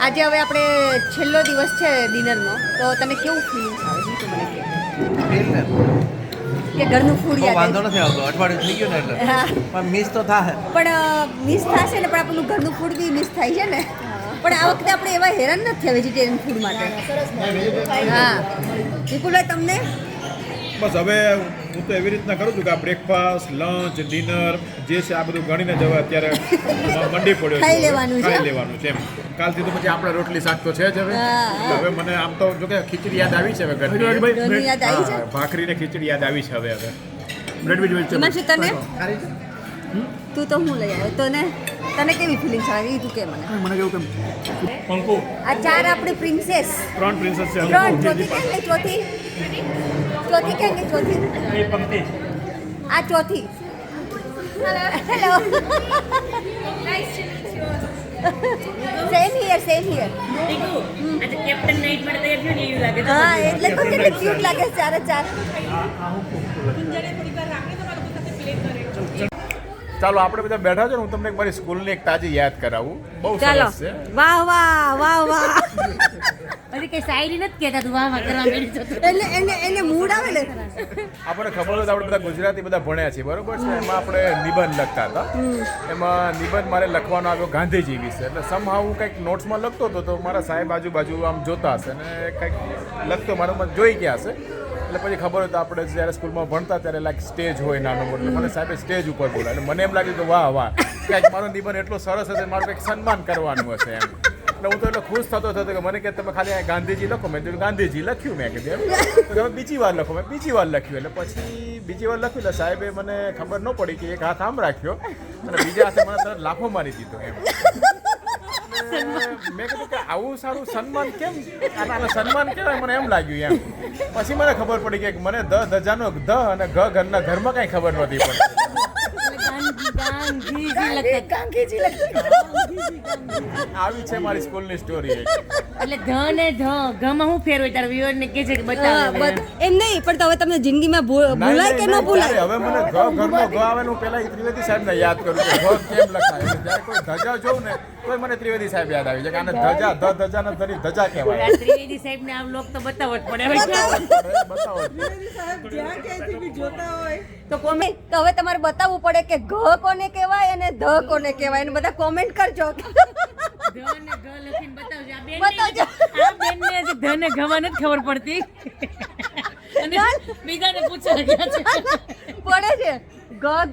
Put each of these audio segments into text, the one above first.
આજે હવે આપણે છેલ્લો દિવસ છે ડિનરનો, તો તને કેવું ફીલિંગ આવે છે મને કે ઘરનું ફૂડ યાદ વાંધો નથી આવતો, અઠવાડિયું થઈ ગયું ને એટલે પણ મિસ તો થાય. પણ મિસ થશે ને, પણ આપણું ઘરનું ફૂડ બી મિસ થાય છે ને. પણ આ વખતે આપણે એવા હેરાન નથી થયા વેજીટેરિયન ફૂડ માટે. હા વિપુલભાઈ, તમને? બસ હવે હું તો એવી રીતના કરું છું કે આ બ્રેકફાસ્ટ, લંચ, ડિનર જે છે આ બધું ગણીને જવા અત્યારે મંડી પડ્યો ખાઈ લેવાનું છે. ખાઈ લેવાનું છે એમ. કાલથી તો પછી આપણે રોટલી શાક તો છે જ હવે. હવે મને આમ તો જો કે ખીચડી યાદ આવી છે હવે ઘરની યાદ આવી છે. ભાખરી ને ખીચડી યાદ આવી છે હવે. હિમાંશુ, તને? તું તો હું લઈ આવ્યો તને કેવી ફિલિંગ્સ આવે એ તું કે મને. મને કેવું પંખો આ ચાર આપણી પ્રિન્સેસ, 3 પ્રિન્સેસ છે. ચોથી કેમ ગઈ? ચોથી કેમ ગઈ? ચોથી આ ચોથી. Hello, Sam here. Captain night માટે તૈયાર થયો ને એવું લાગે. હા, એટલે તો કેટલી ક્યુટ લાગે છે ચારે ચાર. ચાલો આપણે બધા બેઠા છે ને, હું તમને એક મારી સ્કૂલની એક તાજી યાદ કરાવું. બહુ ચાલો. સરસ છે. વાહ વાહ વાહ વાહ. પછી કઈ શાયરી નથી કહેતા તું વાહ કરવા માંડી છો. એને મૂડ આવે ને. આપણને ખબર હોય તો આપણે બધા ગુજરાતી બધા ભણ્યા છીએ, બરોબર છે. એમાં આપણે નિબંધ લખતા હતા. એમાં નિબંધ મારે લખવાનો આવ્યો ગાંધીજી વિશે. એટલે સમહાવ હું કંઈક નોટ્સમાં લખતો હતો તો મારા સાહેબ આજુબાજુ આમ જોતા હશે ને કંઈક લખતો મારું મન જોઈ ગયા હશે. એટલે પછી ખબર હોય તો આપણે જ્યારે સ્કૂલમાં ભણતા ત્યારે લાઈક સ્ટેજ હોય નાનો મોટો, મને સાહેબે સ્ટેજ ઉપર બોલાવે. એટલે મને એમ લાગ્યું કે વાહ વાહ, કંઈક મારો નિબંધ એટલો સરસ હશે, મારું કંઈક સન્માન કરવાનું હશે એમ. એટલે હું તો એટલો ખુશ થતો કે મને કે તમે ખાલી ગાંધીજી લખો. મેં કીધું ગાંધીજી લખ્યું. મેં કીધું તો તમે બીજી વાર લખો. મેં બીજી વાર લખ્યું. એટલે પછી બીજી વાર લખ્યું એટલે સાહેબે મને ખબર ન પડી કે એક હાથ આમ રાખ્યો અને બીજા હાથે મને તરત લાફો મારી દીધો એમ. મેં કીધું કે આવું સારું સન્માન કેમ, આને સન્માન કહેવાય મને એમ લાગ્યું એમ. પછી મને ખબર પડી કે મને ધજાનો ધ અને ઘરના ઘરમાં કાંઈ ખબર નહોતી પડતી. આવી છે મારી સ્કૂલની સ્ટોરી. એટલે ધ ને ધ ઘમાં હું ફેરવે તાર વિવર ને કે છે કે બતાવે એમ નહીં, પણ તો હવે તમને જિંદગીમાં ભૂલાય કે ન ભૂલાય? હવે મને ઘરનો ઘ આવે ને હું પેલા ત્રિવેદી સાહેબને યાદ કરું કે ઘ કેમ લખાય. જ્યારે કોઈ ધજા જોઉં ને તોય મને ત્રિવેદી સાહેબ યાદ આવી જાય કે આને ધજા ધજા ને ધરી ધજા કહેવાય. ત્રિવેદી સાહેબ ને આ લોક તો બતાવવો જ પડે. બતાવો. તો કોમેન્ટ તો હવે તમારે બતાવવું પડે કે ઘ કોને કહેવાય અને ધ કોને કહેવાય, અને બધા કોમેન્ટ કરજો. ધ ને ઘ લખીને બતાવજો. બતાવજો. આ બેનને ધ ને ઘમાં નથી ખબર પડતી અને બીજાને પૂછવા ગયા છે. પડે છે.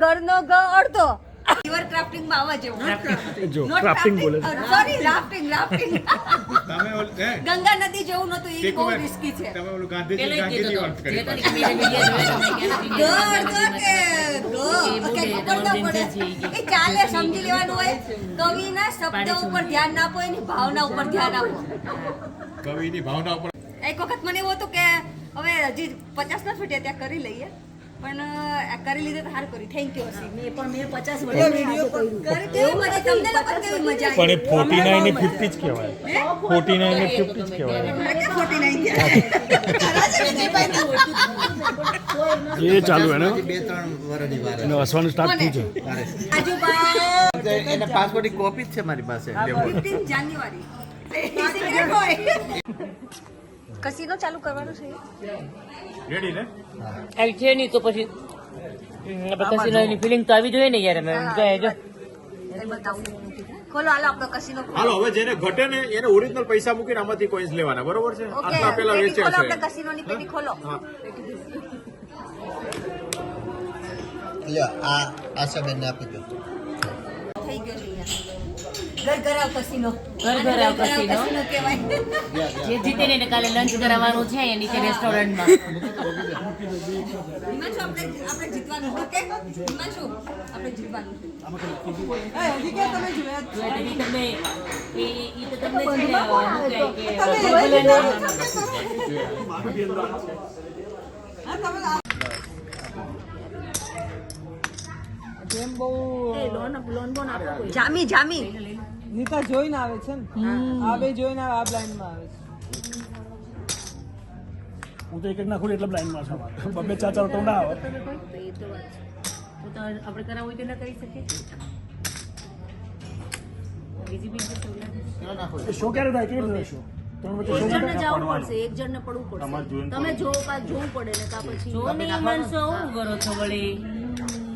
ઘરનો ગ અડધો. રિવર ક્રાફ્ટિંગ માં આવા જેવું. જો ક્રાફ્ટિંગ બોલે છે. Sorry, rafting. તમે ઓલ ગંગા નદી જેવું નતું, એ બહુ રિસ્કી છે. તમે ઓલું ગાંધીજી વાત કરી. એ ચાલે, સમજી લેવાનું હોય. કવિના શબ્દ ઉપર ધ્યાન ના આપો, એની ભાવના ઉપર ધ્યાન આપો. કવિની ભાવના ઉપર. એક વખત મને એવું હતું કે હવે હજી 50 ના છૂટ્યા ત્યાં કરી લઈએ, પણ કરી લીધે તો સારું કર્યું. Thank you. મેં 50 કેવી મજા, તમને લોકો કેવી મજા આવી? પણ 49 ને 50 જ કહેવાય. 49 ને 50 જ કહેવાય. 49 એ ચાલુ હે ને 2-3 વર્ષની વાર એનો હસવાનું સ્ટાર્ટ થયું છે. આજુબાજુ એને પાસપોર્ટની કોપી જ છે મારી પાસે. 15 જાન્યુઆરી કસીનો ચાલુ કરવાનું છે. રેડી ને? આવી છે નહીં તો પછી કસીની ફિલિંગ તો આવી જોઈએ ને યાર. અમે જો બતાવું. ખોલો, હાલો આપણો કસીનો. હાલો, હવે જેને ઘટે ને એને ઓરિજિનલ પૈસા મૂકીને આમાંથી કોઈન્સ લેવાના, બરોબર છે? આટલા પેલા પેટી વેચ્યા ખોલો, છે. આપણે કસીનોની પેટી ખોલો. લ્યો આ આશાબેનને આપી દો. થઈ ગયો છે અહીંયા. ઘર કસીનો. ઘર આવ કસીનો કહેવાય. જે જીતે ને કાલે લંચ કરાવવાનું છે એ નીચે રેસ્ટોરન્ટમાં. હિમાંશુ, આપણે જીતવાનું. ઓકે હિમાંશુ, આપણે જીતવાનું. હજી ક્યાં તમે જોયા? તો ઈ તમને છે ને શું જામી નીતા જોઈને આવે છે ને, આ બે જોઈને આવે, આ બ્લાઇન્ડ માં આવે છે. હું તો એક નાખું એટલે બ્લાઇન્ડમાં છું. બબે ચાર તો ના આવે. આપણે કરાવવું હોય તો ના કરી શકીએ. બીજી બીજી તો લાગે. એ શો ક્યારે થાય કેવી રીતે શો ત્રણ વચ્ચે એક શો જણને જવું પડશે, એક જણને પડવું પડશે. તમે જોવું પડે ને કાં પછી જો નહીં માનશો હું કરો છો વળી.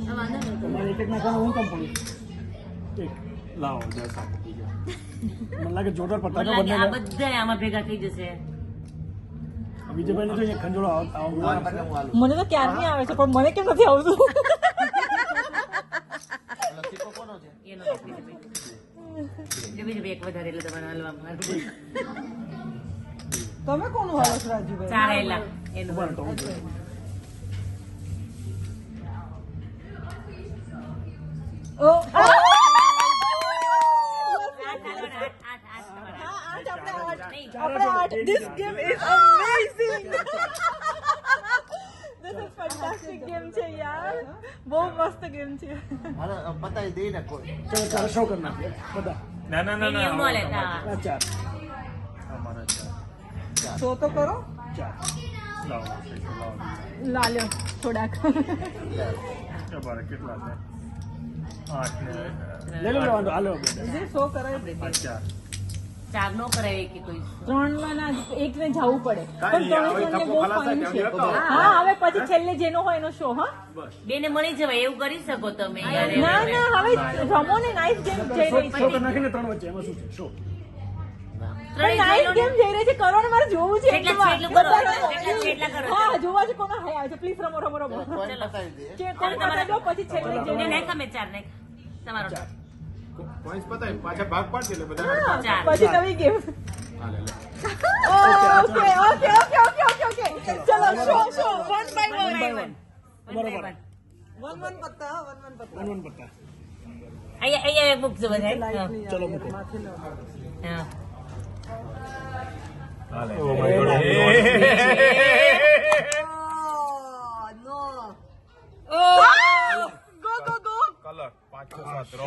આ વાંધો નહીં. તમારે એક નાખવાનું હું કામ પડું એક લાવો 10 આપો બીજા મને લાગે જોરદાર મને પતાકા લાગે આ બંને બધા આમાં ભેગા થઈ જશે. વિજયભાઈ ને જોઈએ ખંજોળો આવ મને તો ક્યારની આવે છે પણ મને કેમ નથી આવતું એનો બીજું એક વધારે એટલે તમારે હલવામાં તમે કોનું હાલો છો રાજુભાઈ ચારેલા એનું ઓ This game is amazing. This is fantastic game છે યાર. બહુ મસ્ત ગેમ છે. હાલો બતાવી દે ને કોઈ ચલો ચાલો શો કરી નાખીએ બધા ના એવું ન લેતા. આ ચાર શો તો કરો. ચાર લાલ્યો થોડાક. કેટલા છે 8 લઈ લો લેવાનું હાલો જે શો કરાય દે. 4 નો કરાય કે કોઈ. 3 માં ના એક ને જવું પડે. પણ કાંઈ નહીં, 3 ને બહુ ખલાસ ફન થાય, છે. ત્યાં હા હવે પછી છેલ્લે જેનો હોય એનો શો હા. બેને મળી જવાય એવું કરી શકો તમે યાર. ના ના હવે રમો ને નાઇસ ગેમ જઈ રહી શો છે. કરી નાખીને ત્રણ વચ્ચે એમાં શું છે શો પણ નાઇસ ગેમ જઈ રહી છે કરો ને મારે જોવું છે કેટલા એકવાર. કરો, બધા રમો. કેટલા કરો. હા જોવા છે કોનો હાય આવે છે પ્લીઝ રમો રમો રમો કોઈ બતાવી દે કોણ બતાવી દો પછી છેલ્લે ને જેને નાખ તમે 4 નાખ. તમારો પોઈન્ટ્સ પતાય પાછા ભાગ પાડશે એટલે બધા હા, ચાર. પછી નવી game okay okay okay okay okay okay ચલો શો 1 બાય 1 બરોબર 1 પત્તા 1 પત્તા વન પત્તા અહીંયા મૂકજો બધા. હા. ચલો મૂકો હા. No go go go colour 5 6 7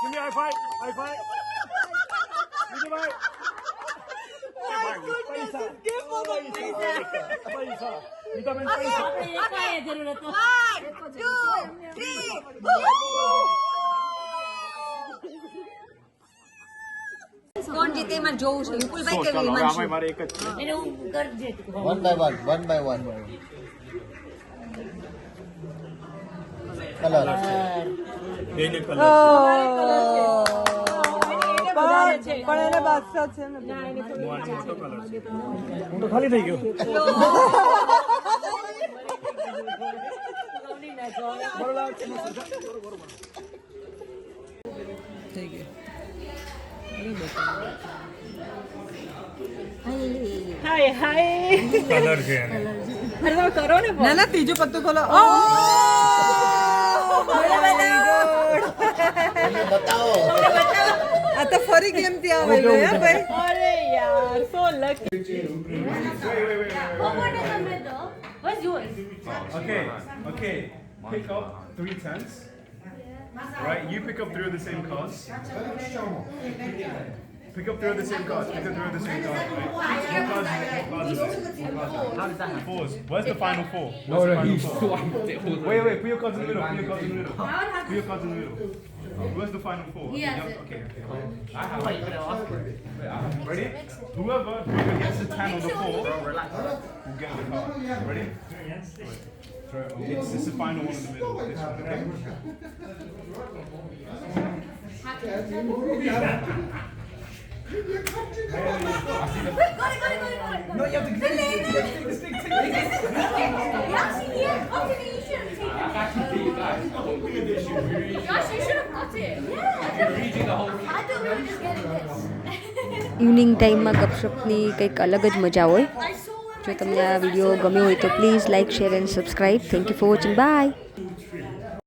Give me high five. High five. Vijaybhai. પૈસા. વિટામિન પૈસા. આપણે એકાએ જરૂર હતો. 1 2 3 કોણ જીતે એમાં જોવું છે વિપુલભાઈ કે હિમાંશુ મારે એક જ છે એને હું કરજે. 1 by 1 કલર બેને કલર પણ એને બાદશાહ છે ને હું તો ખાલી થઈ ગયો હાય હાય કલર છે એને અરે તમે કરો ને ના ના ત્રીજું પત્તું ખોલો બતાવો આ તો ફરી કેમ ત્યાં આવે ગયા ભાઈ અરે યાર so lucky What's yours? Okay. Pick up 3 tens. Right, you pick up 3 of the same cards. Pick up 3 of the same cards. Pick up 3 of the same cards. Right? What cards are there? How does that happen? Fours. Where's the final 4? Where's the final 4? Wait. Put your cards in the middle. Put your cards in the middle. Put your cards in the middle. Where's the final 4? Okay. Ready? Whoever gets the 10 on the 4 will get the card. Ready? This is the final one in the middle. This one, okay? No, you have to get Yeah, see here. Okay, you should have taken it. Josh, you should have got it. Yeah. I thought we were just getting this. Evening ટાઈમમાં ગપશપની કંઈક અલગ જ મજા હોય. જો તમને આ video ગમ્યો હોય તો please like share and subscribe. Thank you for watching. By.